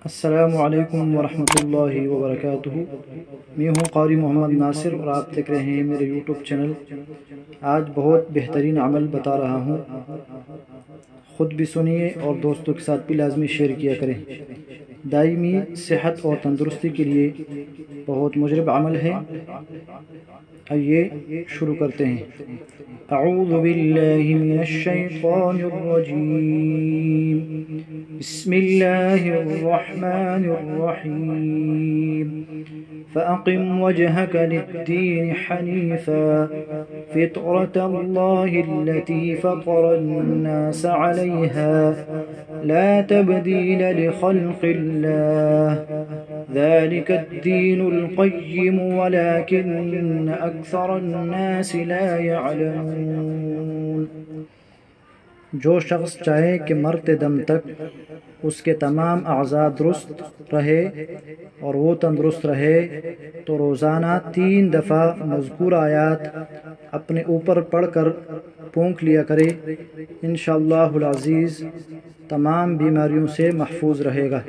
السلام علیکم ورحمۃ اللہ وبرکاتہ۔ میں ہوں قاری محمد ناصر اور آپ دیکھ رہے ہیں میرے یوٹیوب چینل۔ آج بہت بہترین عمل بتا رہا ہوں، خود بھی سنیے اور دوستوں کے ساتھ بھی لازمی شیئر کیا کریں۔ دائمی صحت اور تندرستی کے لیے بہت مجرب عمل ہے۔ آئیے شروع کرتے ہیں۔ اعوذ باللہ من الشیطان الرجیم، بسم اللہ الرحمن الرحیم۔ فأقم وجهك للدين حنيفا فطرة الله التي فطر الناس عليها لا تبديل لخلق الله ذلك الدين القيم ولكن أكثر الناس لا يعلمون۔ جو شخص چاہے کہ مرتے دم تک اس کے تمام اعضاء درست رہے اور وہ تندرست رہے تو روزانہ 3 دفعہ مذکور آیات اپنے اوپر پڑھ کر پھونک لیا کرے، انشاءاللہ العزیز تمام بیماریوں سے محفوظ رہے گا۔